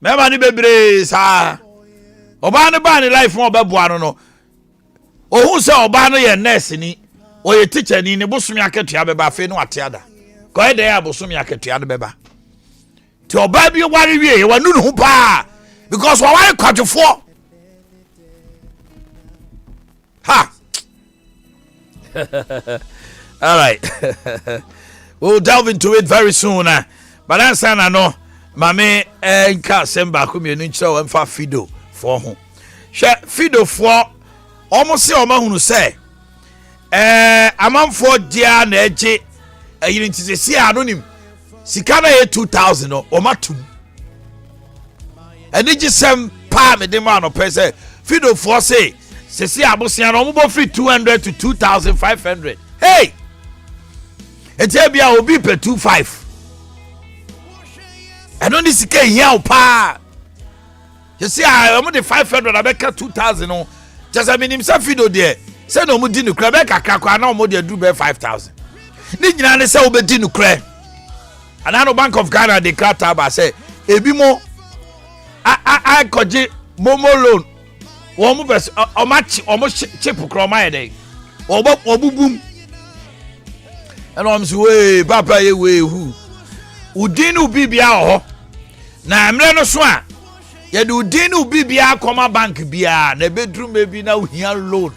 Mema ni bebre sa. Oba ne ba ne life mo beboa no no. Ohun se oba no ye nurse ni, o ye teacher ni ne bosumi aketua beba fe no ateada. Ko e dey abosumi aketua de beba. Ti oba bi ware wie wa nu no pa because wa ware kwadwofo. Ha. All right. We'll delve into it very soon. But answer na no. Mame enka semba ko mienu nkyere o mfa fido for ho. Hwe fido for almost say omahunu say amanfo dia na eje ayiri ntise si anonim sika na 2000 no omatum. Eni gisem pa me de ma no pese fido for say sesi abosia no mo free 200 to 2500. Hey! Etebia obi pe 25. I don't need to here pa. You see, I'm the 500. I make 2,000. No, just I mean himself video there. Say no more dinu kre. Make a kakwa na more do be 5,000. Ni na say obe dinu kre. And I know Bank of Ghana they cut tab say ebi mo. I koji momo loan. Wo mo bes omo chip kro ma dey. Obubum. And I'm say we papa ye we who. Udinu bibia ho na emre no so a ye de udinu bibia koma bank bia na bedroom bi na uhia loan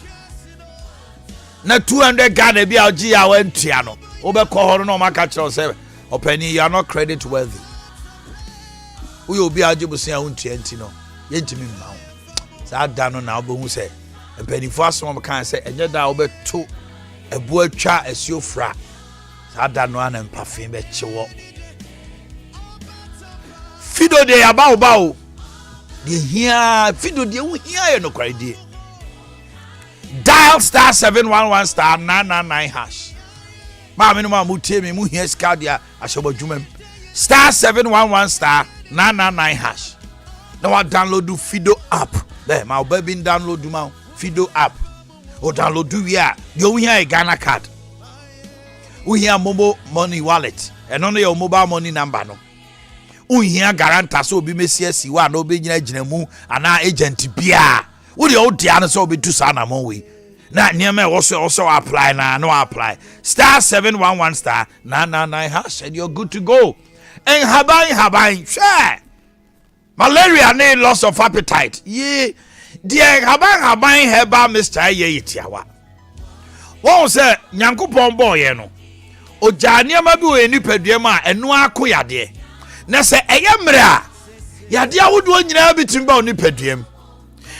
na 200 Ghana bia ogi ya wantua no obekọ horo no maka kire say opani you are not credit worthy uyo obi ajibusia untua nti no ye ntimi mma ho sa da no na obohu say opani fo asom kan say enye da obeto ebu atwa asiofra sa da no ana mpafin be chewo Fido de abao de here fido de wo here no kwai de dial star 711 star 999 hash ma me no ma mutie me mu here ska dia asobadwumam star 711 star 999 hash now I download the Fido app there my baby download the Fido app or download do here you here a Ghana card we here mobile money wallet and only your mobile money number no Uhia garanta so obi mesia siwa na obi nyina mu ana agent bia wo de o dia na so obi tu sa na mo we na niam e also apply na no apply star 711 star 999 hash and you're good to go en haban share malaria na loss of appetite ye dia haban heba Mr. ye itiawa won say nyankopon boy no oja niam bi we nipadua ma eno akoyade na se eyemre a yade awodo nyina bitimba oni paduam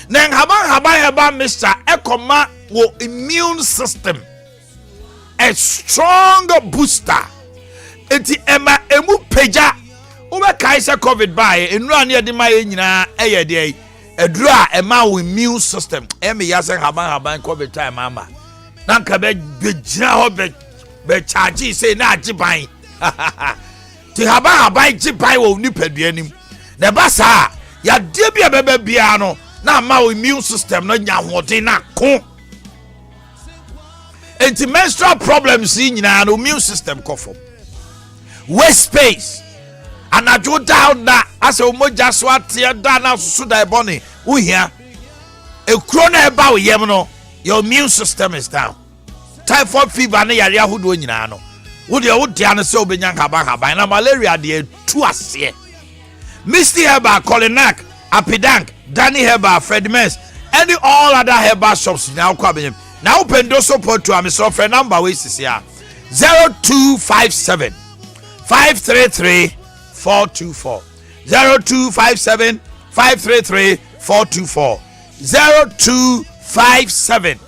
na haban heba Mr. Ekoma wo immune system a strong booster enti ema emu peja wo be kai se covid bae enu ane yade ma nyina eyede eduru a ema wo immune system eme yase haban covid time ama na nka be gina ho be charge say na agiban ti haban jibai wo nipadua nim na basa ya de bia bebe bia no na ma immune system no nya hoden na ko enti menstrual problems nyina no immune system kofo waste space anajo down na ase omoja so atia da na susu dai boni uhia ekro na eba wo yem no your immune system is down typhoid fever na yare ahodo nyina no wo de wo dia no se obenya haban na malaria de tu ase Misty Herba Colinac Apidank Danny Herba Fredmans and all other Herba shops now coming now open those support to am so friend number we is here 0257 533 424 0257 533 424 0257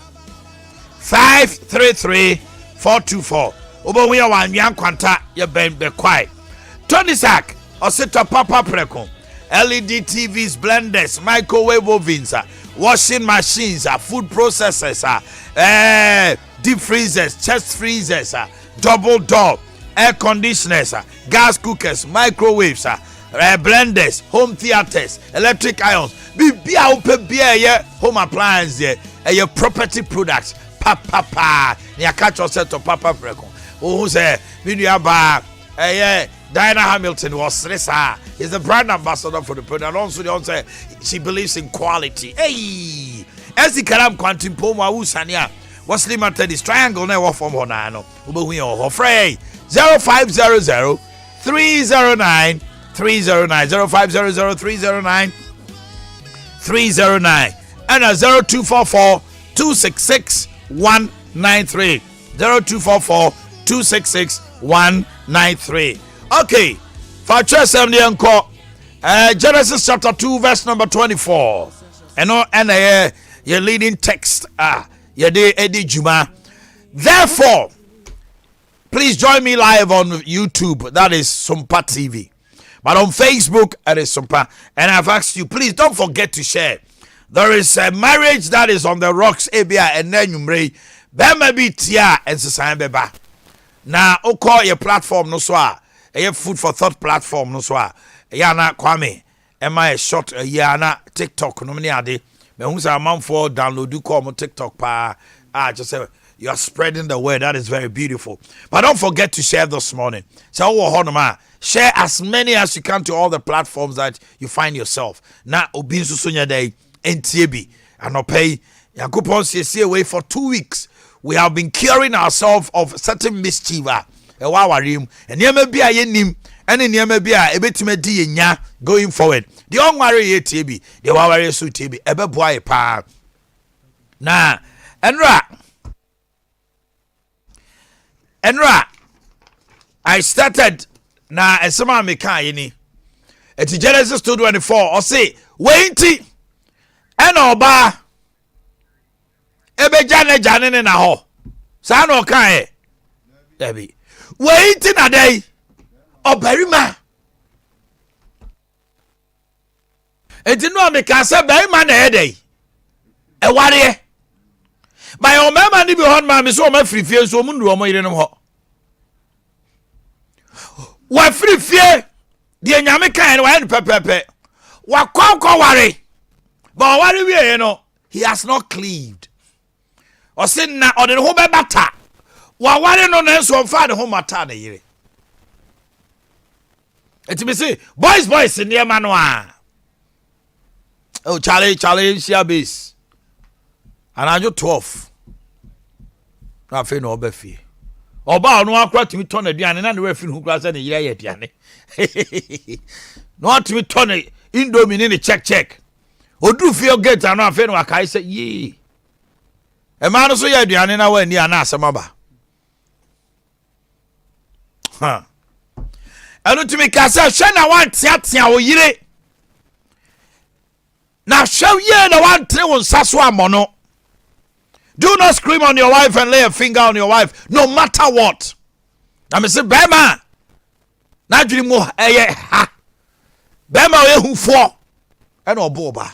533 424 Obo we wan yan kwanta ye ben be kwai Tony Sack osito papa preko LED TVs blenders microwave ovens washing machines food processors deep freezers chest freezers double door air conditioners gas cookers microwaves blenders home theaters electric irons bibia ope bia ye home appliance ye property products papa ne catch yourself to papa preko oh say video ba Diana Hamilton was Risa. Is the brand ambassador for the product. And also, they also she believes in quality. Hey, as the Karam Quantum Poma Usania was limited this triangle never from Honano. Ubuhi or Frey 0500 309 309 0500 309 309 and a 0244 266 193 0244 266 193. Okay, for church Genesis chapter 2 verse number 24. And your leading text your day Eddie Juma. Therefore, please join me live on YouTube. That is Sompa TV. But on Facebook, it is Sompa. And I've asked you, please don't forget to share. There is a marriage that is on the rocks, Abia, and then you may be tia and Sasan Beba. Now, call your platform, no swa. A food for thought platform, no swa. Yana Kwame. Am I a short yana TikTok? No, many are they. Me who's a man for download do call my TikTok pa. Just say you are spreading the word. That is very beautiful. But don't forget to share this morning. So share as many as you can to all the platforms that you find yourself. Now obinsu sunya day ntiebi anopay yakupon see away for 2 weeks. We have been curing ourselves of certain mischief. And yema bia yenim and in yema bia ebetime di nya going forward. The onware ye tiebi, the waware su tiebi ebe boy pa. Na Enra I started na esema me kan yini. Eti Genesis 2:24 or say wenti ena oba ebe jane na ho sa na okan e debi wenti na dai obarima eti no me ka se barima na e dai e ware by o mama ni bi hon ma me so ma frifie so mu ndu o mo yire no ho wa frifie de nyame kan wa en pepepe wa konko ware but ware wie no he has not cleaved o sin na o de ho be bata wa ware no na so fa de ho mata na yire eti me say boys in the man wa oh Charlie share base and I just 12 na fe no obafie oba no akwa timi ton aduane na ne wa fi hu kra se ne yire ye aduane no timi ton indomie ne check odu fie gate anu afi no akai se yi e ma no so ye aduane na wa ni ana asemaba ha anu timi ka se hwe na wan tiatia wo yire na hwe ye na wan tre won saso amono. Do not scream on your wife and lay a finger on your wife, no matter what. I me say, Bema, na dream mo ha. Bema we hu fo, and oboba.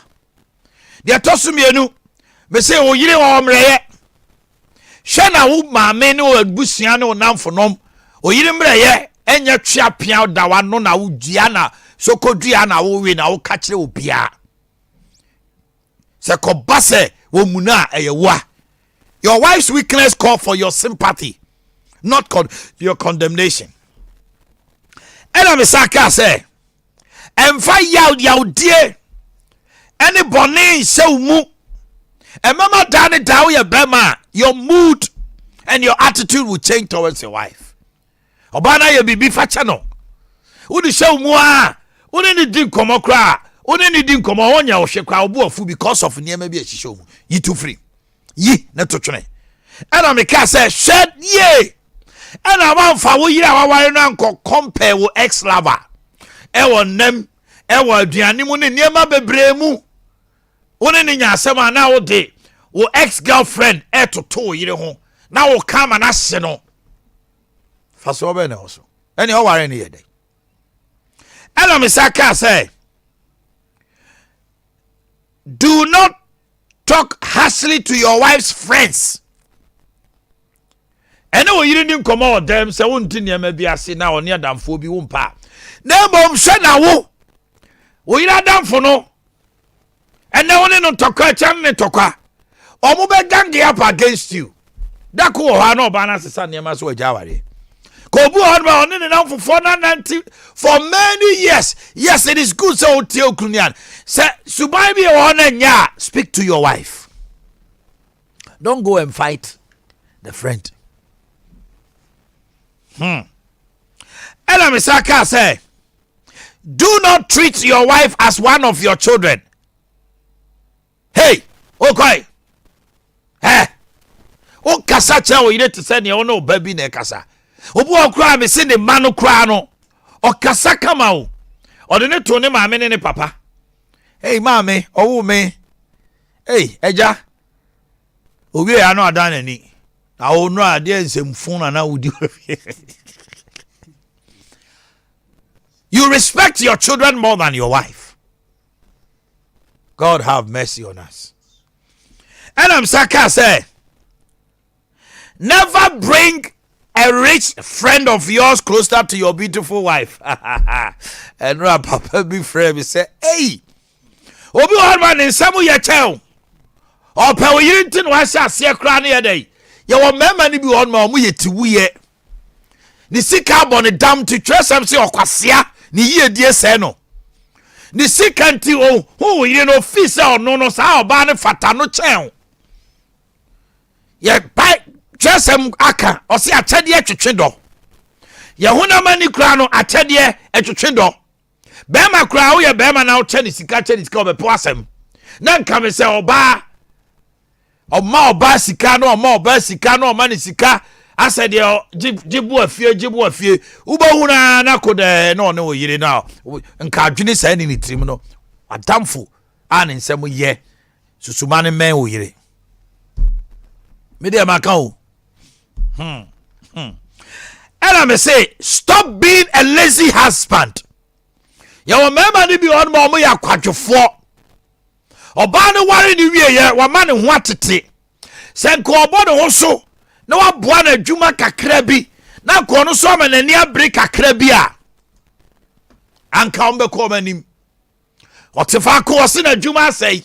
They toss me enu. Me say, o yire wa omreye. Shana wo ma me no abusia no nam for nom. O yire mreye, enya twa pia da wa no na wo dua na sokodua na wo we na wo ka kire obia. Se ko base wo muna eyewa. Your wife's weakness call for your sympathy, not your condemnation. And I'm a saka say, and fire yaw dear. Any bonnet so mu. And mama done it down your bema. Your mood and your attitude will change towards your wife. Obana ye bibi fachano. Udi show mua. Udi ni dim komo kra. Udi ni dim komo onya oshekwa obu ofu because of niema bi show mu. You too free. Yi na totwene ana me ka say shed ye ana man fa wo yira wa ware no anko compare wo ex lover e wonnem e wo aduane mu ne niema bebre mu woni ne nya asem ana wo de wo ex girlfriend e toto yire ho na wo kama na hye no fa so be na wo so ene o ware ne ye de ana me sa ka say do not talk harshly to your wife's friends. And no, you didn't come out them, so won't maybe I see now near them for be won't pa. No, mom, shana wo. We not done for no. And no one no talk, channel talker. Or move gangi up against you. That cool, I know, Banas son, you must wait. Kobu Honma on and out for 490 for many years. Yes, it is good. So, Tio Kunyan say, Subabi on ya, speak to your wife. Don't go and fight the friend. Ella Misaka say, do not treat your wife as one of your children. Hey, okay. Hey, o kasa cha o yire to say ne no baby na kasa. Obu okra me se ne manu kra no. O kasa kama o. O de ne to ne maame ne papa. Hey maame, owu me. Hey, eja. Owie ya no adan ani. Na o no ade nsemfun na wudi. You respect your children more than your wife. God have mercy on us. And I'm Saka say, never bring a rich friend of yours closer to your beautiful wife. And Papa be friend say, hey, Obi Horman in Samu Yachel. Or Power Yinton was a sea cranny a day. You will remember to be on my way to we. The sick on a dam to trust some say or Quasia. Ni ye die se no ni sikanti o hu ye no fisa o no sa oba ne fata no chen ye pai twesem aka o se achede atwetwe do ye huna mani kra no achede atwetwe do be ma kra wo ye be ma na o che ni sika o be po asem na nka me se oba o ma oba sika no o ma oba sika no o ma ni sika asa de jibu afie uba huna na kode no ne oyire na nka adwene sa ni trim no adamfo an nsem ye susuma ne men oyire me de maka o and me say stop being a lazy husband. You remember ni bi on mo ya kwadwofo oba ne ware ni wie ye wa ma ne ho atete se nko obo ne ho so na wa boa na adwuma kakra bi na ko no so ma nani abere kakra bi a anka ombe ko manim otefa ko se na adwuma sei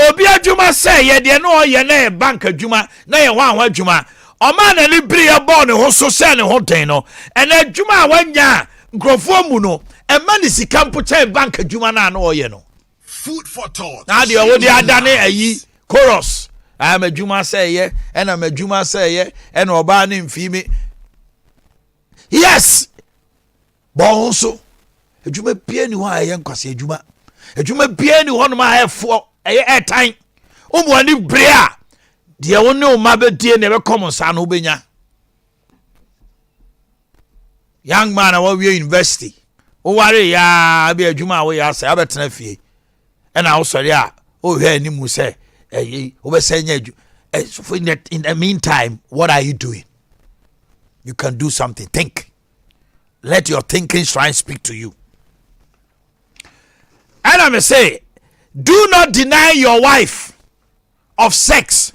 obi adwuma sei ye de no ye na bank adwuma na ye ho adwuma o ma na ni bere ye bo ne ho so se ne ho den no e na adwuma wanya nkrofo mu no e ma ni sika mpo che bank adwuma na na o ye no food for thought na de wo de adane ayi chorus I'm a Juma say ye, and I'm a Juma say ye, and Oban in Fimi. Yes, but also a Juma piano, I am Cassia Juma. A Juma piano on my head for a time. One in Brea. Dear one no mother dear never come on San Ubenya. Young man, I will be university. Oh, worry, ya be a Juma way, I say, I bet fee. And I also, yeah, oh, here, Nimu say. In the meantime, what are you doing? You can do something. Think. Let your thinking shrine speak to you. And I may say, do not deny your wife of sex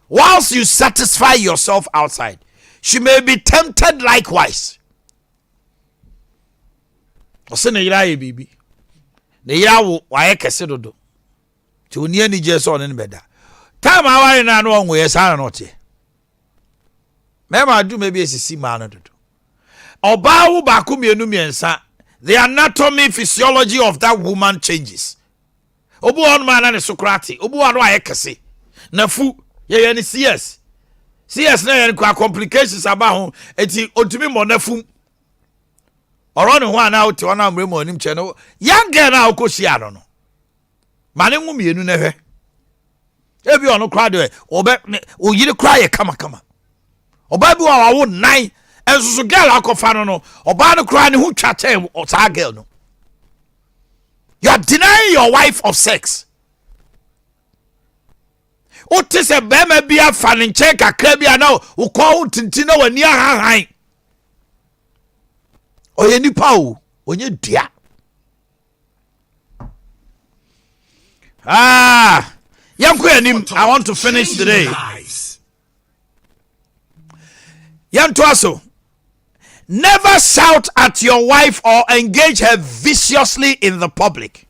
whilst you satisfy yourself outside. She may be tempted likewise. Baby. The yaw why do. To near ni just on in bed. Time I na no we sa not here. Mema do maybe a see man do. Oba wo ba ku mienu miensa. The anatomy physiology of that woman changes. Obu on man na Socrates. Obu anu ayekese. Na fu ye ni CS. CS na ye kwa complications aba ho enti otumi mo na fu. Oro ne ho ana o te ona mre mo nim che no. Young girl na okoshia no. Mane nwu mienu na hwe ebi ono kra de obe o yire kra ye kama oba bi wa wo nan ensusu girl akofa no oba no kra ne hu twa tem o sa girl no. You are denying your wife of sex. O te se be ma bi afa ne nche kakra bi ana o ko tintin na wani ahan o ye nipa o onye dua. I want to finish today. Yantuaso, never shout at your wife or engage her viciously in the public.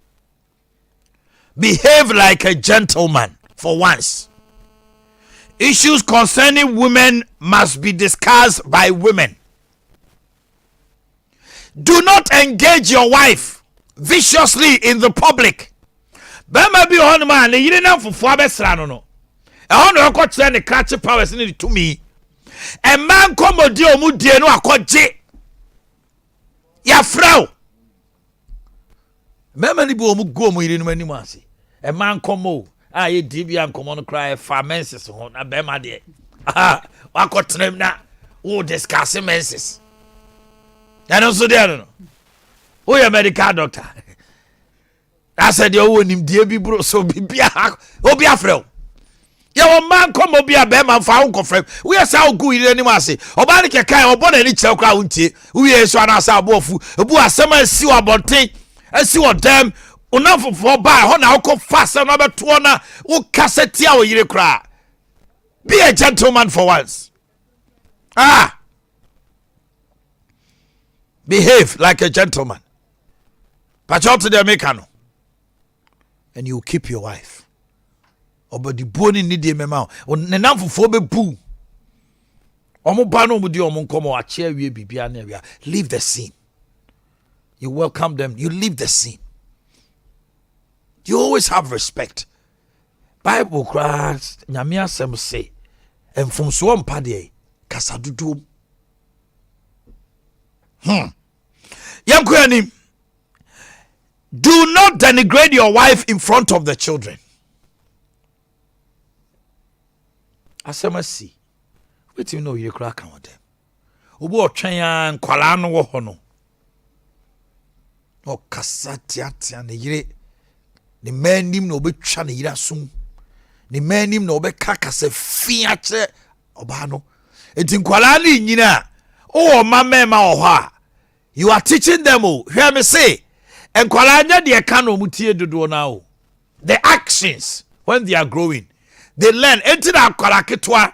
Behave like a gentleman for once. Issues concerning women must be discussed by women. Do not engage your wife viciously in the public. Bema bi on man, yiri na fufu abesra no no. E ho no ko kire ne crash powers ni to me. E man komodi omudie no akogye. Ya frau. Bema ni bi omu go omu yiri no anim ase. E man komo a ye dibia nkomo no cry fa menses ho na bema de. Ah, wakotrem na wo discuss menses. And also there no. Oh, you're a medical doctor. I said you own him dear bro so be a friend. Your man come be a bear man found confirm. We are so good in any say. Obani kai or born any chow county. We are so an asa bofu. A boa summer see about thing and see what them enough for buy on our co fast another 200 who cassette or you cry. Be a gentleman for once. Ah. Behave like a gentleman. Patch out to the mechano. And you keep your wife. Or but the bone in the memo. Or nenam for phobe boo. Omo bano with you among como a chair we be area. Leave the scene. You welcome them. You leave the scene. You always have respect. Bible cries. Nyamia sem say. And from Sompa de kasadudu. Yankuani, do not denigrate your wife in front of the children. Asemasi, wait you know you crack on them. Ubo chanyan kwalano wo hono. O kasatiati ane yire. Ni menim no be twa ne yira sum. Ni menim no be kakase fiache obano. Enti kwalani nyina. Oh, my mama oha. You are teaching them all. Hear me say. And kwalanya de kano mutie dodo now. The actions when they are growing. They learn. Enti na kwala ketwa.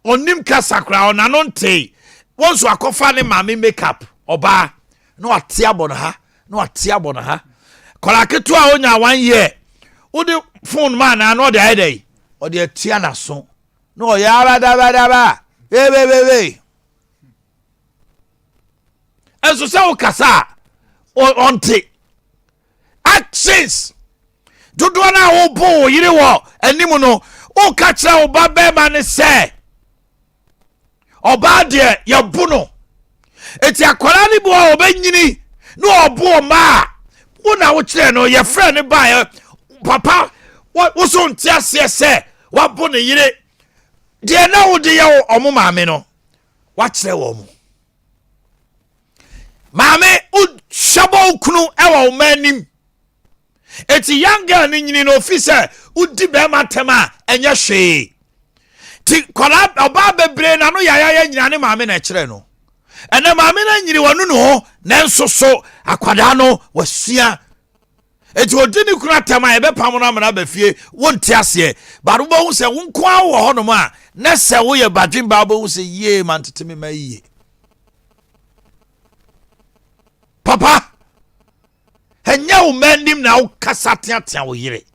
Onim kasakra onanonte. Once wakofa ne mami makeup. Oba. No atia bona ha. No atia bona ha. Kwala ketwa onya 1 year. Udi phone man na no de ide. O de atia na so. No ya ba. Hey. And so say okasa onte actions dodo na obo yire wo animu no o ka kira oba be ma ne se oba de ye bu no eti akwara ni bo obanyini no obo ma wo na wo kire no ye friend ne ba papa wo so ntiase se wa bu ne yire de na wo de ye omo maame no wa kire wo mo Mame u shabo kunu ewa umanim. Eti young girl ni nyini no officer u di be matema enye hwe. Ti kola oba bebre na no yaya nyina ne mame na kire no. Ene mame na nyiri wonu no na nsoso akwada no wasua. Eti odi ni kunu atema ebe pam no amana ba fie wonti ase. Baru bo hu se wonko awo ho no ma na se wo ye badwin ba bo hu se ye man teteme mayiye. Papa, henya umendim na ukasatiatia wo yire.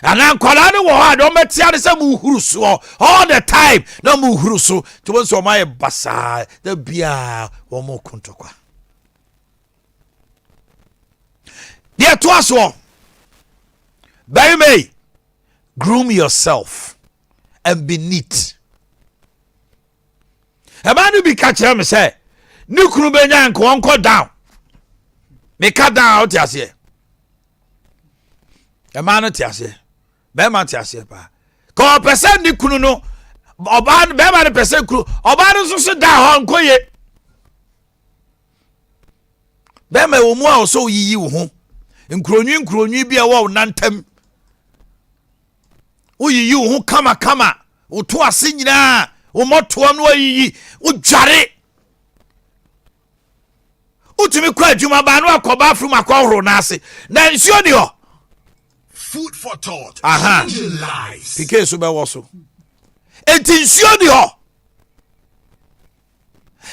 Ana nkwala ne wo ha do metia de se mu huru so all the time na mu huru so to won so my basa da bia wo mo kuntokwa. Dear to us all, by me, groom yourself and be neat. A man will be catching me say Nukunu benya nko onko down. Me cut down out yase. E man no tiase. Be man tiase pa. Ko person nikunu no oba be man person kunu. Oba no so down ho nko ye. Be ma wo mu a so yiyi wo ho. Nkronwi bi a wo nantam. Wo yiyi wo ho kama. Wo to ase nyina. Wo moto no yiyi. Wo dware. Utimi kwa juma ba no akoba from akwahoro na ase na nsuo ni ho food for thought changing lives pike so be wo so enti nsuo ni ho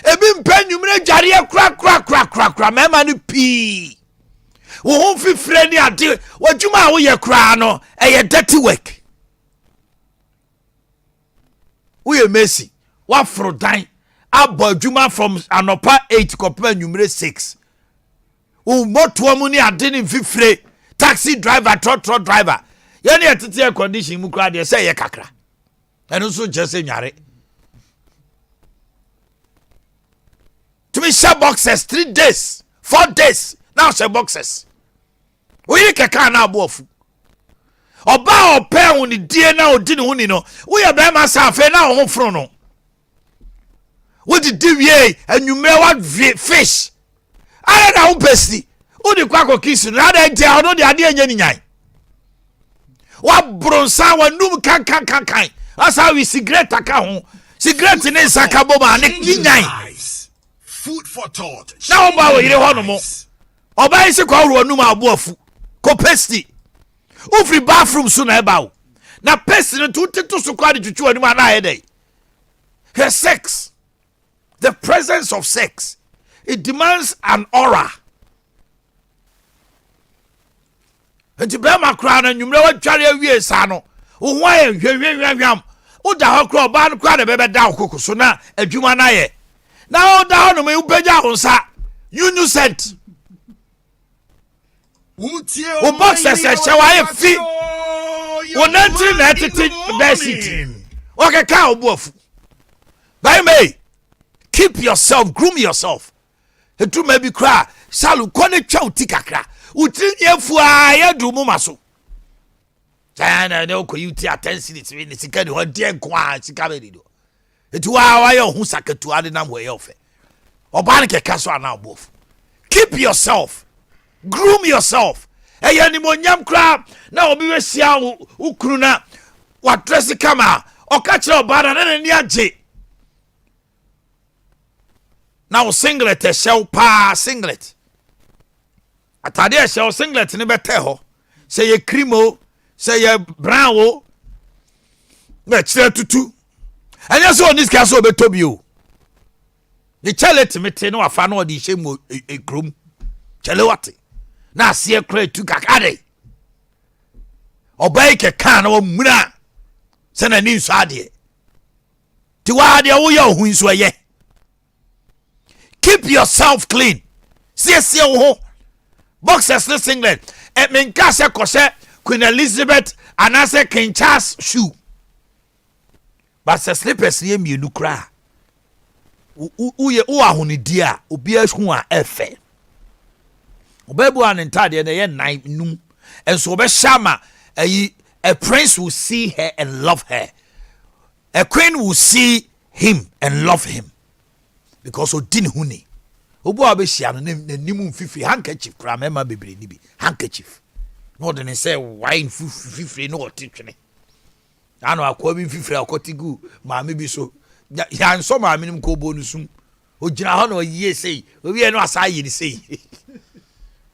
ebi mpanwumre jare kra mema ni pi wo ho fifre ni ade wajuma wo ye kra no e ye dirty work we Messi what for dine abo adwuma from anopa 8 kopema numere 6 wo moto mu ni ade ni fifre taxi driver trotro driver ye ne etete air condition mu kra de say ye kakra eno so je say nware to be share boxes 3 days 4 days now share boxes we keka na abofu oba ope hu ni die na odi ni hu ni no we ye be ma sa fe na ho fro no we di wie anwumre wa fish ara na hu pesi o di kwa kiss no ada ntia ono de ade anya ni nyan wa bronsa wa num kan asa we cigarette aka ho cigarette ni saka boba ne nyan food for thought na oba we yire ho no mo oba isi kwa ro num aboafu ko pesti ufri bathroom so na eba na pesti no tutu so kwa de twetwe anim ana ayede her sex, the presence of sex, it demands an aura. And to be my crown and you know what Charlie we sa no why hwam o da ho kro ba no kwa de bebe da okoko so na adwuma na ye na o da ho no me upagya ho sa you sent o box se shawa ye fi o nantri na tete best okay ka obuafu by me keep yourself, groom yourself. Etu maybe cry salu kone twa utikakra utri yefua ya dumu maso tana ne ko yuti attention it ni sika ni ho de kwa sika be do etu wa ya hu sakatu ade na mo ye ofe oba ne keka so ana obofu. Keep yourself, groom yourself. Eya ni monyam kra na obi we sia ukuru na wa dress kama oka kire oba na ni age. Now singlet a shell pa singlet. Atade a shell singlet ni bete ho. Say ye creamo, say ye brown o. Na chire tutu. Anya so on this case o beto bi o. The chele mete no afa no di shemu e krom. Chele wate. Na se kra tu kakade. Obai ke kan o mura. Se na ni nso ade. Ti wa ade wo ye ohun so ye. Keep yourself clean. See ho. Boxers no singlet. Et men kase kose Queen Elizabeth and I say King Charles shoe. But se slippers ye mienu kra. Uye ahuni dia obi ehun a efe. Obebu an entire na ye nine num. And so be shama a prince will see her and love her. A queen will see him and love him. Because o din huni obo abehia no nimu fifi handkerchief kra mema bebre ni bi handkerchief no de ne say wine fifi no otitwene ano akwa bi fifi akotigu maame bi so ya nso maame nim ko bonusum o gina ho no yie sei obi no asa yi ni sei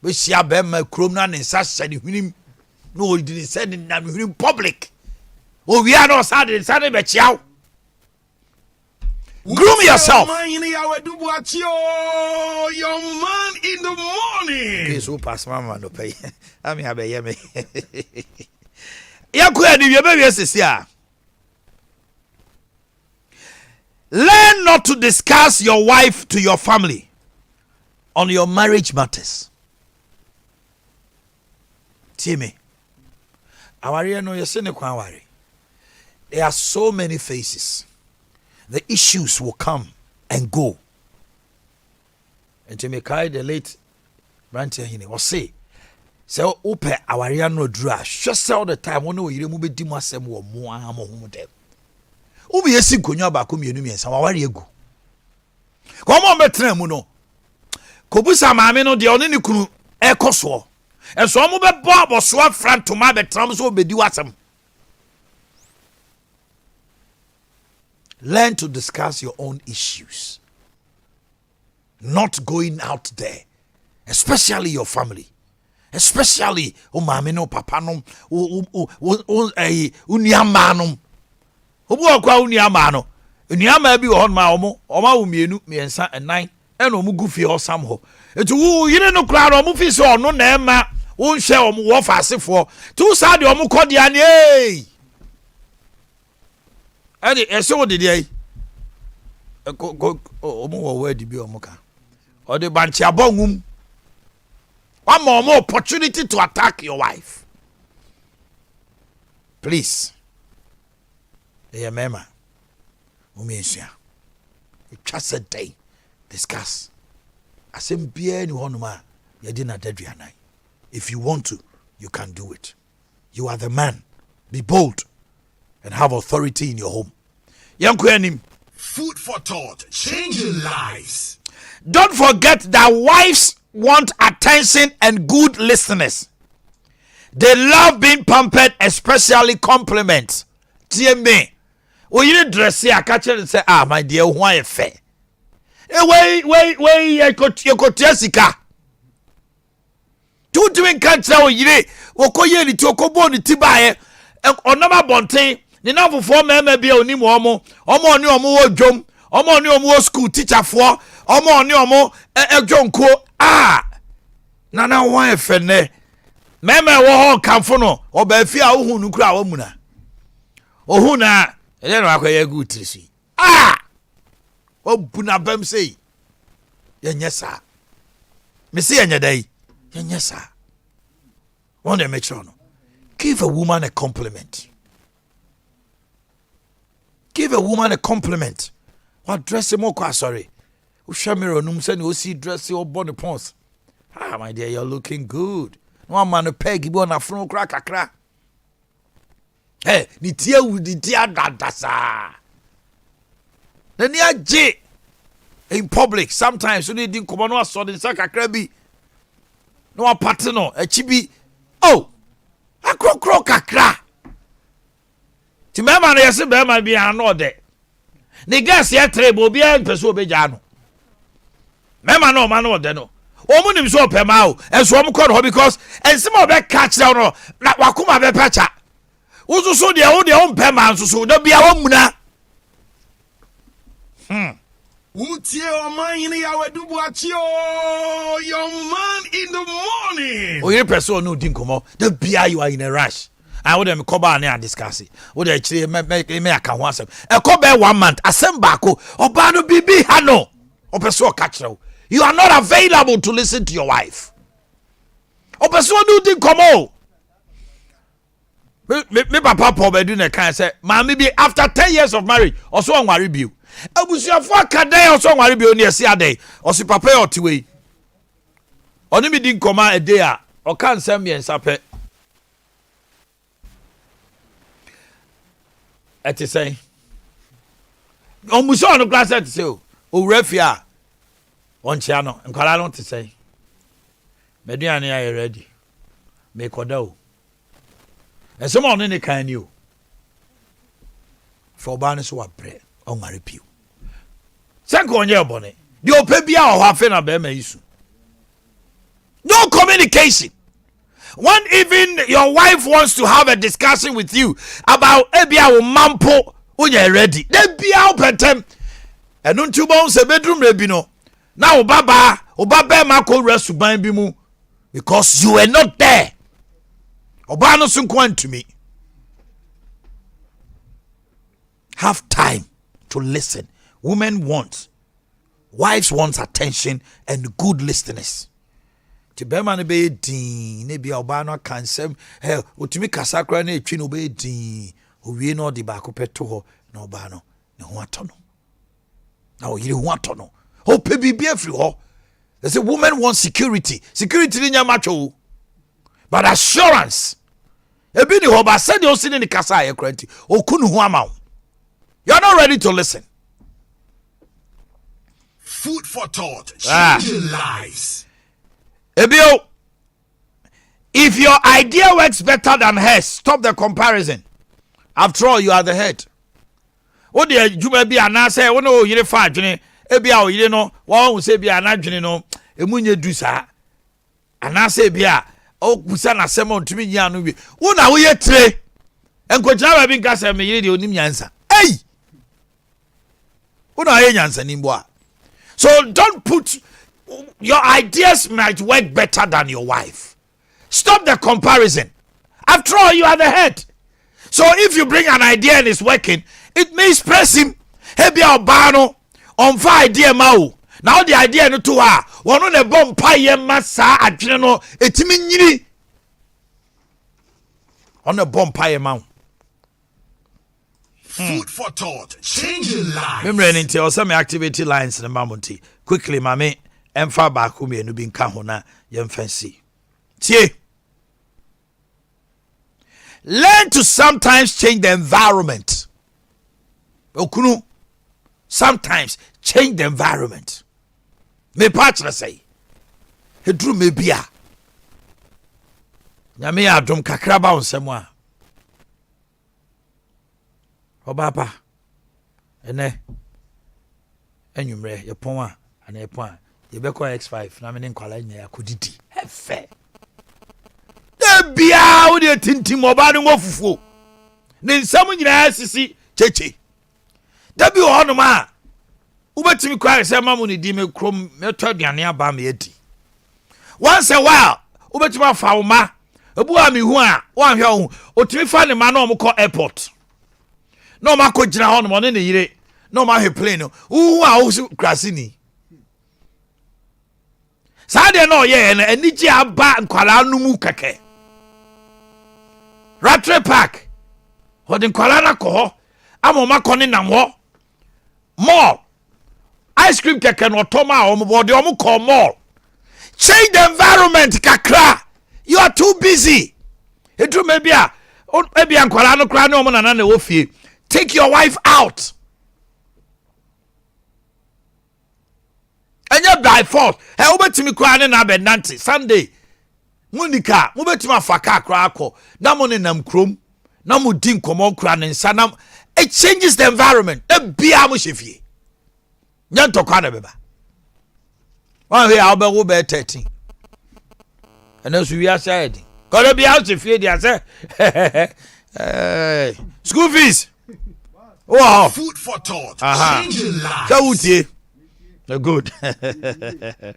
be hia be ma krom na ne nsa hye ne hwnim no o di ne say ne na hwnim public o wi ano sa de nsa ne be chiaw. Groom yourself. Omanhene Yaw do Boakye, your man in the morning. Please, who pass mama no pay. I'm here, baby. Learn not to discuss your wife to your family on your marriage matters. Timmy, awari no yesene kwa awari. There are so many faces. The issues will come and go. And to make the late Brantiahine was say ope awaria no dra just all the time one we remove dimasem wo mo amohum dem. Ubi yesi konwa ba ko mienu miensa wawari egu. Ko mo betra mu no. Kobusa maame no de oni ne kunu ekoso. Enso mo be bo aboso afran to ma betram so obedi wasem. Learn to discuss your own issues. Not going out there. Especially your family. Especially mama no papa no unyama no. Obu akwa unyama no. Unyama bi wo ma oma wo mienu miensa enan eno mu gu fie osam ho. Etu wo yire no kra no mu fi se ono na ema wo nhwe omo wo fa asefo. Tu sa de omo kodia ne And so did they go where the be omoka or the banchi abongum. One more opportunity to attack your wife. Please. Hey, mema. Umiensia. Just a day. Discuss. Asem bia ni honuma. Yedina dedrianai. If you want to, you can do it. You are the man. Be bold and have authority in your home. Yankuenim. Food for thought, changing lives. Don't forget that wives want attention and good listeners. They love being pampered, especially compliments. Dear me, when you dress here, I catch it and say, ah, my dear, why a fair? Wait, you got Jessica. Two doing can't tell you, Okoye, the Tokobon, the Tibae, and Onama Bonte, the number 4 men may be on him, Omo, ni Omo, Jom, Omo, ni Omo, school teacher for, Omo, ni Omo, Jonko, ah, Nana, why a fair? Mema wo come for no obafia wo hu nukura wo muna ohu na ele no akoye good trisi ah obuna bam sei yenye sa me se yenye dai yenye sa won dey make sure no give a woman a compliment. Give a woman a compliment. What dress mo kwa sorry wo hwa mirror num se ni o si dress your body pons ah my dear, you're looking good. No man peg ibo na fro kra kakra. Hey, ni tia wu di tia dadasa. Na ni age in public sometimes when you come no so den kakra bi. No apate no achi bi. Oh, akro kakra. Ti mema na yesi be ma bi ano de. Ni gas ye trebo bi en peso obeja no. Mema no ma no de no. Omunim so pema o enso om kọ no because ensema be catch down no na wakoma be pacha ususu de o de o pema nsusu da bia wo muna Utie Omanhene Yaw Boakye, your man in the morning. o yire person no din komo da bia you are in a rush. I would them come ba na discuss it. Wo de chire me aka ho asem e ko be 1 month asem ba ko oba no bibi ha no o person catch down. You are not available to listen to your wife. O person do din komo. Me papa Paul be do na kan say, "Mama be after 10 years of marriage, also on worry biu." Abusuafo akadai also on worry biu na esi adai. Osi papa e otiwe. Oni mi din koma Adea, o kan sem yen sape. Eti say. O muso on class et say o refia. On channel, and call on to say, Mediani, I ready. Make odo. And someone in the can you for banners who are bread on my repeal. Sanko on your bonnet. The opebia or half an abema issue. No communication. When even your wife wants to have a discussion with you about Ebia or Mampo when you're ready, then be out at them. And don't you bounce a bedroom rebino. Now, Baba Mako rest by bimu because you were not there. Obano soon to me. Have time to listen. Wives want attention and good listeners. Tibema ne be din ne bia obano kansem he otumi kasakra na etwi no be din owie no de ba ko peto ho na obano ne ho atono na o yire ho atono. Oh, baby, be free. Oh, there's a woman wants security. Security in your macho, but assurance. Ebini hoba said you sitting in the casa. Oh, kunu huamau. You're not ready to listen. Food for thought, changing lives. Ebio, if your idea works better than hers, stop the comparison. After all, you are the head. What do you may be an answer? Oh no, you're fine. Ebia o yire no wa hu se bia na dwene no emunye du saa anase bia o kusa na sem ontumi nya no bi wo na wo ye tre enkoja ba bi nka se me yire de onim nyansa ei wo na ye nyansa nimbo a. So don't put your ideas might work better than your wife. Stop the comparison. After all, you are the head. So if you bring an idea and it's working, it means press him. Hebi obano on fa idea ma. Now the idea no to her. One on the bomb pie massa adwene no etimi nyiri. On the bomb pie ma. Food for thought, changing lives. Remember until some activity lines in the mamonti. Quickly, mammy, and far back whom you been kahona, young fancy. See, learn to sometimes change the environment. Okunu, sometimes change the environment. Me partner say, he drew me beer. Yami adum kakraba on semwa. Obapa, ene, enyumre, yepon and yepon, yebeko X5, na menen kwala nya kudidi. Hefe. De bia wo de tintim oba no fufuo. Ne nsam nyina sisi cheche. Da bi ho no ma. Ubetimi kwa se mamu ni di me krom meto aduane aba me edi. Once a while, ubetimi afa wo ma. Ebu ami hu a, wo anhwe wo. Otimi fa ne ma na omko airport. No ma ko gina ho no mo ne yire. No ma he plane no. Wu a wo su krasini. Sade no ye na aniji aba nkwala numu keke. Ratre park. Hodin kwala na ko ho. Amoma ko ne nam ho. Mall. Ice cream keke no toma o mo de o mo ko mall. Change the environment kakra. You are too busy. Edu maybe a maybe ankwala no kra ne o mo nana na wo fie. Take your wife out. Anya by force. Hey, obetimi kwa ne na benante Sunday. Monica, obetimi afaka kra akọ. Na mo ne nam krom. Na mo din komo kra ne nsa na it changes the environment. E bia mo hwefie. Nya ntokwa na beba. One here I'll be 13. And as we are said, gotta be out if you say school fees. Wow. Food for thought, changing lives. So good. Mami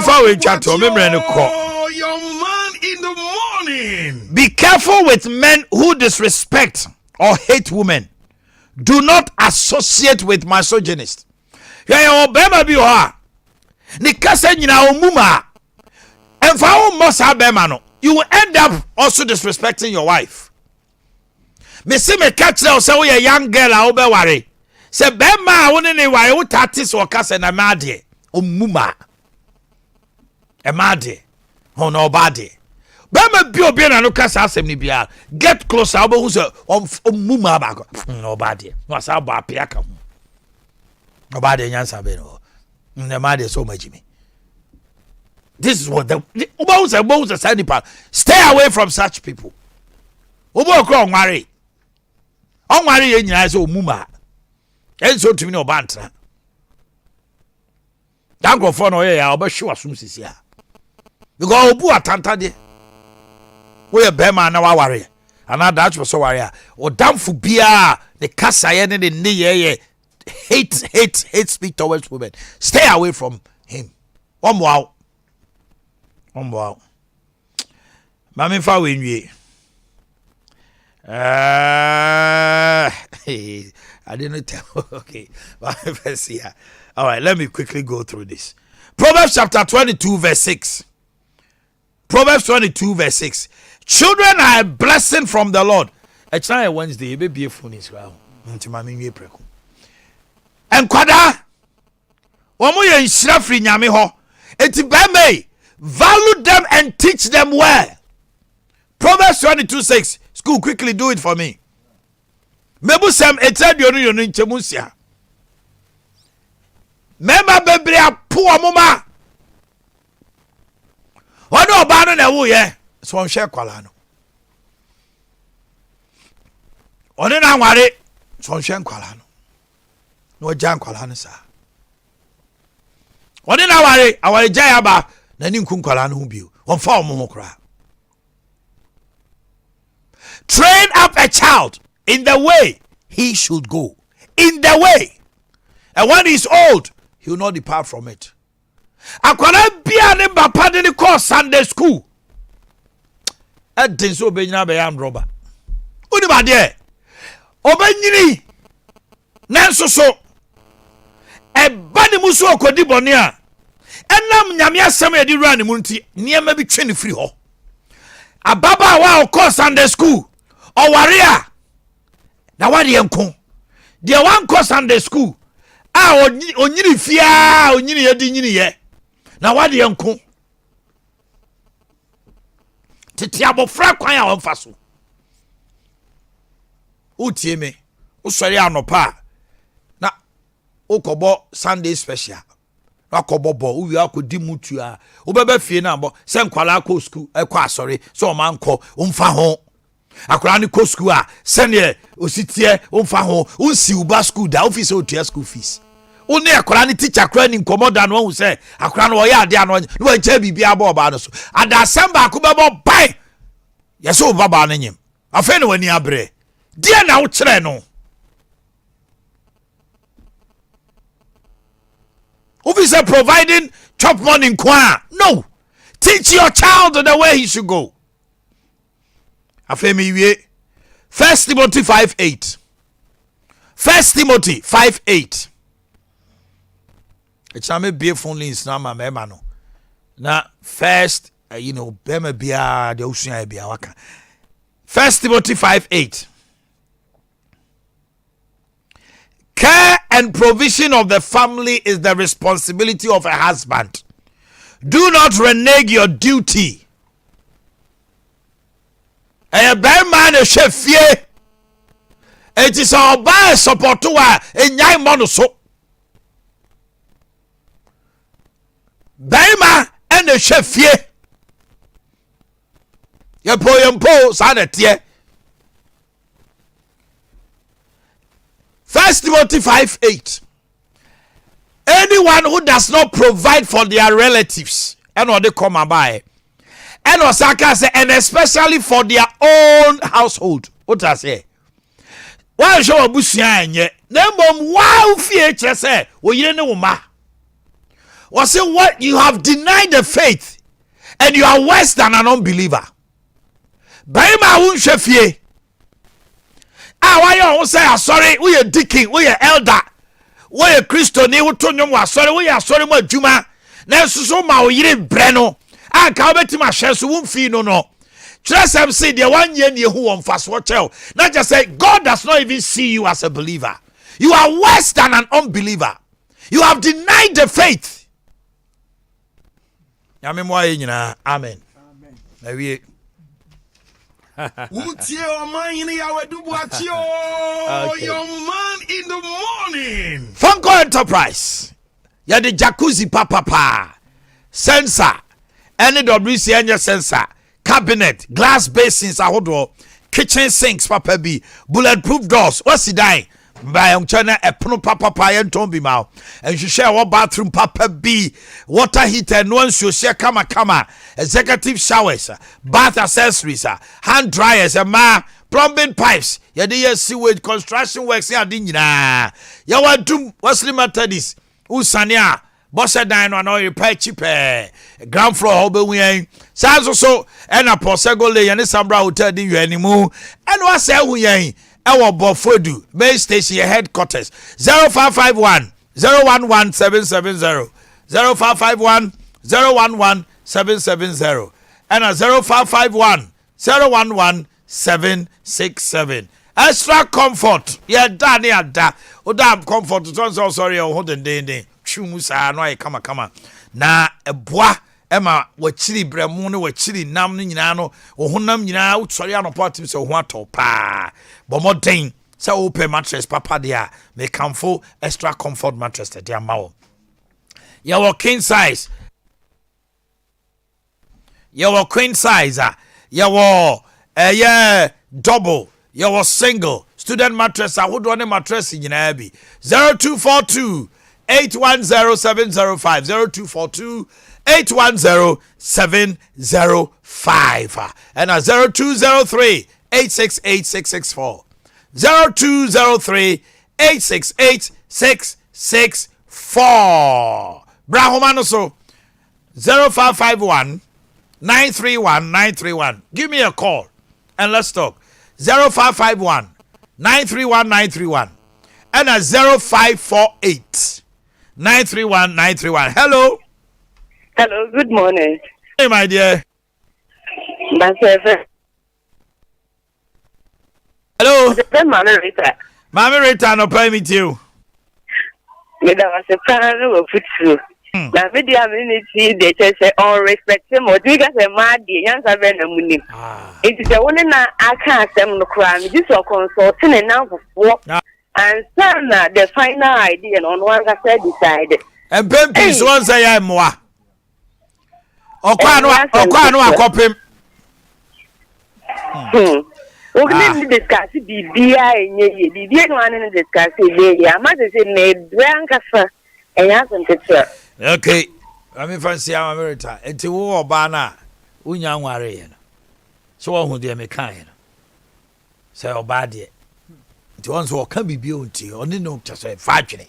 fa we chat o memre no ko. Your man in the morning. Be careful with men who disrespect or hate women. Do not associate with misogynists. Ya obema bi ho. Ni kasa nyina omuma. Emfa wo mosa bema no. You will end up also disrespecting your wife. Me see me catch now say we a young girl a obe worry. Say bema woni ne ware wo tatis wo kasa na made. Omuma. E made. Ho no bade. Bema bi obi na no kasa asem ni bia. Get closer obo hu say omuma ba ko. No bade. No asa ba apia ka hu. No bade nyansa be no. Ne made so much me. This is what the stay away from such people. Obo kro onware. Onware ye nyina se omuma. Enso tumi no bantra. Dango for no ye ya obehwe asum sisi a. Because obu atanta de. We ye be ma na waware. Ana that so ware a. O damfu bia the kasa ye ne ne ye hate speak towards women. Stay away from him. Wow. Wow. Mami fa we nwie. I didn't tell. Okay. Verse here. All right, let me quickly go through this. Proverbs chapter 22 verse 6. Proverbs 22 verse 6. Children are a blessing from the Lord. It's not a Wednesday, it may be a phone is well. And kwada. Omo ye nhyira fri nyame ho. Enti ba me value them and teach them well. Proverbs 22:6. School, quickly do it for me. Mebusem etaduonu yonu nchemusia. Mema bebre apo amoma. Ono oba no na wo ye. So onhwe kwala no. One na nware. So onhwe kwala no. No jan kwala no sa. One na ware, aware jaya ba na ni nku kwala no hu bio. Onfa omo ho kra. Train up a child in the way he should go. In the way. And when he's old, he will not depart from it. Akwara bia ne bapa de call Sunday school. ɛden so obenyina be yam roba uni ba de obenyini nanso so eba ne muso okodi bone a enam nyame asem edi run mu nti niema bi twe ne firi ho ababa wa okọ Sunday school oware a na wade enko de wan ko Sunday school a onyini fia onyini yedi nyini ye na wade enko tete abofra kwan a wonfa so utie me usori anopa na ukobo Sunday special na kobobo uwi akodi mutu a ubebe fie na bo se nkwala ko school ekọ asori so ma nko umfa ho akora ni ko school a se ne ositie umfa ho unsi uba school da office otua school fees uni akora ni teacher akora ni nkomoda no hu se akora no oya ade ano no wancha bibia ba oba no so ada assemble akobebo bai yeso baba no nyim afa ne wani abre dia na wo kire no officer providing chop money kwa no teach your child the way he should go afa me wie 1 Timothy 5:8 1 Timothy 5:8 it's a me beautiful links na ma no na first bema bia de usua bia waka 1 Timothy 5:8 care and provision of the family is the responsibility of a husband. Do not renege your duty. A bad man a chef ye. It is our bad support to a young monoso. Bema and a chef ye. Your po sanet ye. 1 Timothy 5:8 anyone who does not provide for their relatives and what they come by and Osaka say and especially for their own household what I say why show abusia anye na mom wow fie che say wo yire ne wo ma was say what you have denied the faith and you are worse than an unbeliever by ma won hwe fie why you say sorry we are deacon we are elder we are Christian ni to nyom wa sorry we are sorry mo adwuma na suso ma o yire bre no anka obeti ma hwe so won no just am say the 1 year ni hu won fast watch not just say God does not even see you as a believer. You are worse than an unbeliever. You have denied the faith. Amen. Amen. Amen. Omanhene Yaw do Boakye your man in the morning. Funko Enterprise. Ya de jacuzzi papa. Sensor. Any WC any sensor. Cabinet. Glass basins ahodo. Kitchen sinks papa bi. Bulletproof doors. What's he dying? By China a pno papa and tombi mouth. And you share what bathroom papa B, water heater, no one should share kama, executive showers, bath accessories, hand dryers, plumbing pipes, sewage construction works, ya want to what's limited this? Usania, bossa dino and repair cheap, ground floor hobby, sounds so, and a posego lay and some brow hotel you anymore, and what's that we our Bofodu Bay Station headquarters 0551 011 770 0551 011 770 and a 0551 011 767 extra comfort da odam comfort so sorry o hoden den twumusa no ay kama na eboa ema wachiri bremu ne wachiri nam no nyina no ohunam nyina utsori anopo atim se ho atopa bomoden se open mattress papa dia me comfort extra comfort mattress dia mawo your king size your queen size your double your single student mattress ahodo ne mattress nyina bi 0242 810705 0242 810705 and 0203 868 664 0203 868 664 Brahomano so 0551 931. Give me a call and let's talk. 0551 931 and a 0548 931. Hello. Hello, good morning. Hey, my dear. Hello. Mama Rita, no pay me too. There was a plan of food. Now, media community, they just say, all respect him, or do you guys a mad, the young Savan? It is a woman I can't say no crime. This is consulting and now for and son, the final idea on one I said decided. And Pempis once I am moi. Okano akopem. We didn't discuss BBI in ye. The dear one in discuss it. I must say, made Branca and hasn't it. Okay. I mean, fancy our marital. And to war banner, Unyang Warrior. So who dear me kind. Say, oh, bad yet. To ones who can be beauty, only no just a fortune.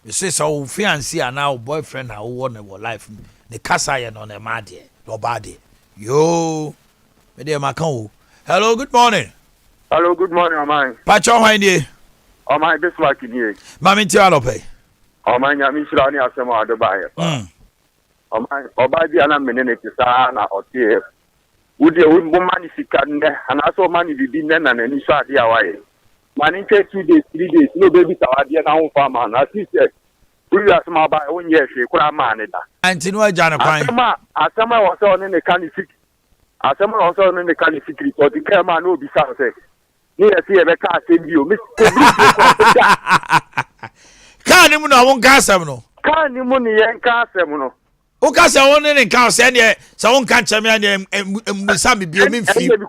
You say, so fiancé and now boyfriend, how won our life. The Cassayan on a mad yet, or bad. Yo, my dear Macon. Hello, good morning. Hello, good morning, Omai. Pacho, how are you? Omai, this like in here. Mammy Tialope. Omai, I'm Israeli as some other buyer. Omai, Obadi and a minute is Anna or Tier. Would you woman if you can, and also money the dinner and any shot the away. Money take 2 days, 3 days, no baby, Sadia, now farmer, as he said. We are small by 1 year, she could have managed that. And Tinua Jana Pine. Asama was on in the candy. Asama also in the candy secret, or the camera no be sound. Near see a car send you, Miss. Can't even know one Casamo. Can't you money and Casamino? O Casa only in Cas and yet, someone can't tell me and some be a mean fee. And we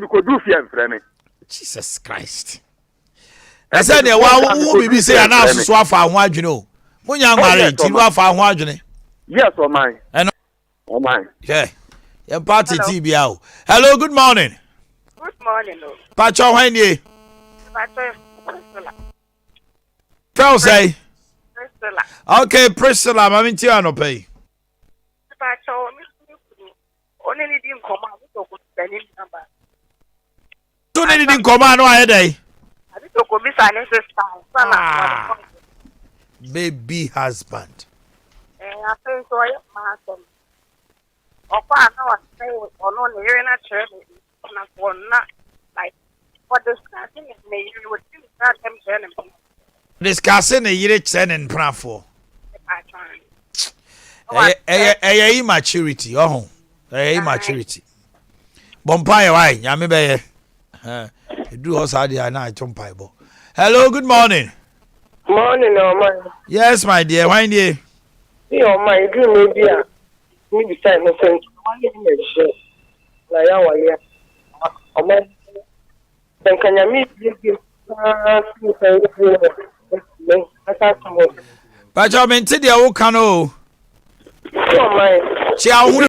could do fear, friend. Jesus Christ. I said, who be say an house swap for one, you know. When you're married, you are for one. Yes, or mine. And oh, mine. Yeah. Your party TBL. Hello, good morning. Good morning, Pacho, when ye? Tell say. Okay, Priscilla, I'm in Tiano pay. Pacho, only didn't come out with the number. Two didn't come out, no, I day. Baby husband. I think so. Or I say, or no, you're in a church, not like what discussing is made. You would think that them turning. Discussing a year 10 and plan for. A immaturity, oh, a immaturity. Bompire, why? Yamibe. Do us idea night on Bible. Hello, good morning. Morning, Oman. Yes, my dear. Why dear? You my dream may be me beside my friend. Like our year. Oman. Then can you meet you? But I'm in Tidia Okano. Oh, my. See how